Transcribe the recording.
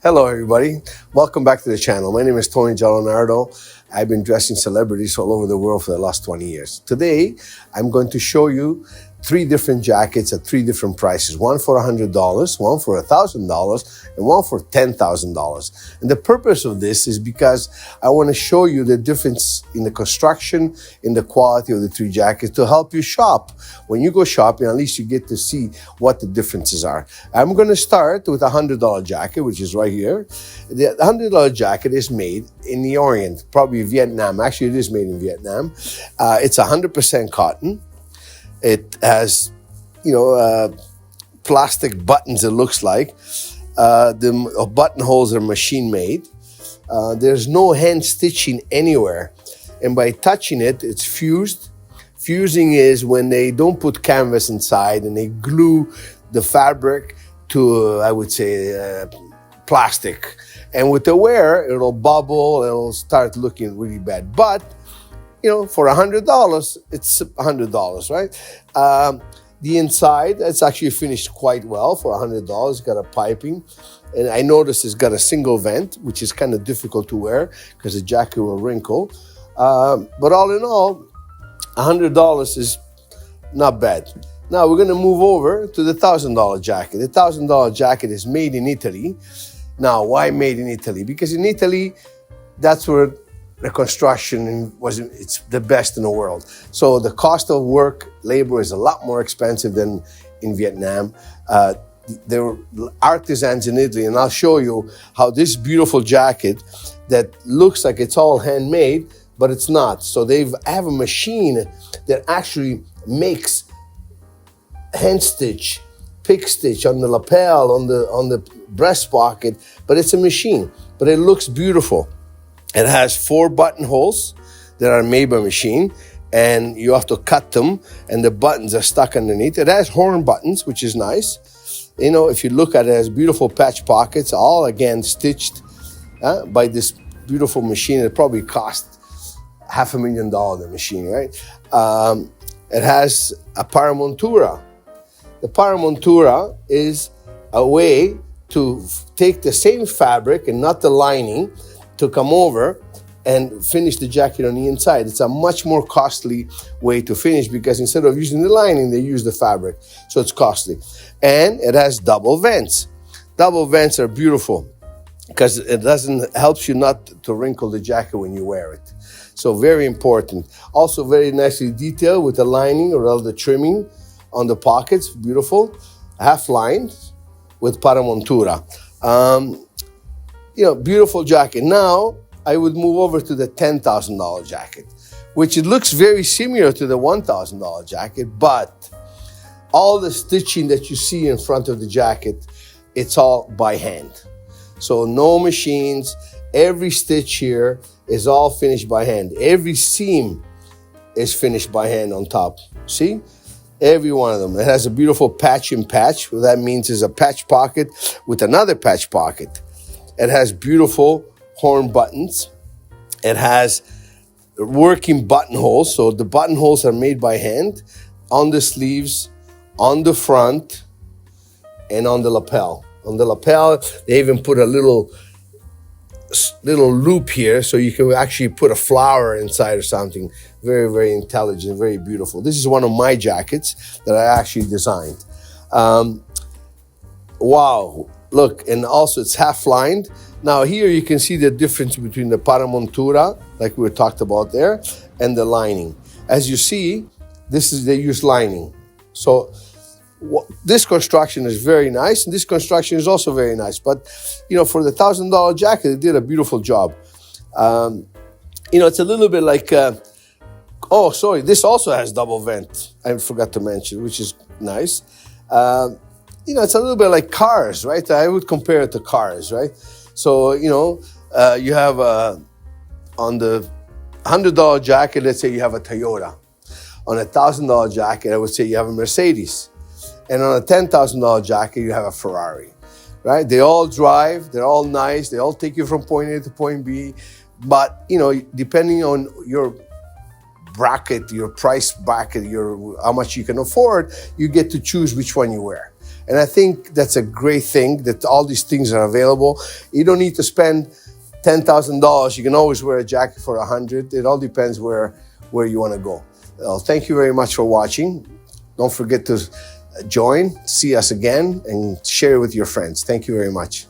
Hello, everybody. Welcome back to the channel. My name is Tony Giallonardo. I've been dressing celebrities all over the world for the last 20 years. Today, I'm going to show you 3 different jackets at 3 different prices. One for $100, one for $1,000, and one for $10,000. And the purpose of this is because I want to show you the difference in the construction, in the quality of the 3 jackets to help you shop. When you go shopping, at least you get to see what the differences are. I'm going to start with a $100 jacket, which is right here. The $100 jacket is made in the Orient, probably Vietnam. Actually, it is made in Vietnam. It's 100% cotton. It has, plastic buttons, it looks like. The buttonholes are machine made. There's no hand stitching anywhere. And by touching it, it's fused. Fusing is when they don't put canvas inside and they glue the fabric to, I would say, plastic. And with the wear, it'll bubble, it'll start looking really bad. But for $100, it's $100, right? The inside, it's actually finished quite well for $100. It's got a piping. And I noticed it's got a single vent, which is kind of difficult to wear because the jacket will wrinkle. But all in all, $100 is not bad. Now we're going to move over to the $1,000 jacket. The $1,000 jacket is made in Italy. Now, why made in Italy? Because in Italy, that's where the construction it's the best in the world. So the cost of work, labor is a lot more expensive than in Vietnam. There were artisans in Italy, and I'll show you how this beautiful jacket that looks like it's all handmade, but it's not. So they have a machine that actually makes hand stitch, pick stitch on the lapel, on the breast pocket, but it's a machine, but it looks beautiful. It has 4 buttonholes that are made by machine, and you have to cut them, and the buttons are stuck underneath. It has horn buttons, which is nice. If you look at it, it has beautiful patch pockets, all again stitched by this beautiful machine. It probably cost $500,000, the machine, right? It has a paramontura. The paramontura is a way to take the same fabric and not the lining to come over and finish the jacket on the inside. It's a much more costly way to finish because instead of using the lining, they use the fabric. So it's costly. And it has double vents. Double vents are beautiful because it helps you not to wrinkle the jacket when you wear it. So very important. Also very nicely detailed with the lining or all the trimming on the pockets. Beautiful. Half lined with paramontura. Beautiful jacket. Now, I would move over to the $10,000 jacket, which it looks very similar to the $1,000 jacket, but all the stitching that you see in front of the jacket, it's all by hand. So no machines. Every stitch here is all finished by hand. Every seam is finished by hand on top. See? Every one of them. It has a beautiful patch in patch. What that means is a patch pocket with another patch pocket. It has beautiful horn buttons. It has working buttonholes. So the buttonholes are made by hand on the sleeves, on the front, and on the lapel. On the lapel, they even put a little loop here so you can actually put a flower inside or something. Very, very intelligent, very beautiful. This is one of my jackets that I actually designed. Wow. Look, and also it's half lined. Now here you can see the difference between the paramontura, like we talked about there, and the lining. As you see, they use lining. So this construction is very nice, and this construction is also very nice. But, for the $1,000 jacket, they did a beautiful job. It's a little bit like, this also has double vent. I forgot to mention, which is nice. It's a little bit like cars, right? I would compare it to cars, right? So, you have on the $100 jacket, let's say you have a Toyota. On a $1,000 jacket, I would say you have a Mercedes. And on a $10,000 jacket, you have a Ferrari, right? They all drive, they're all nice, they all take you from point A to point B. But, depending on your bracket, your price bracket, how much you can afford, you get to choose which one you wear. And I think that's a great thing that all these things are available. You don't need to spend $10,000. You can always wear a jacket for $100. It all depends where you want to go. Well, thank you very much for watching. Don't forget to join, see us again, and share with your friends. Thank you very much.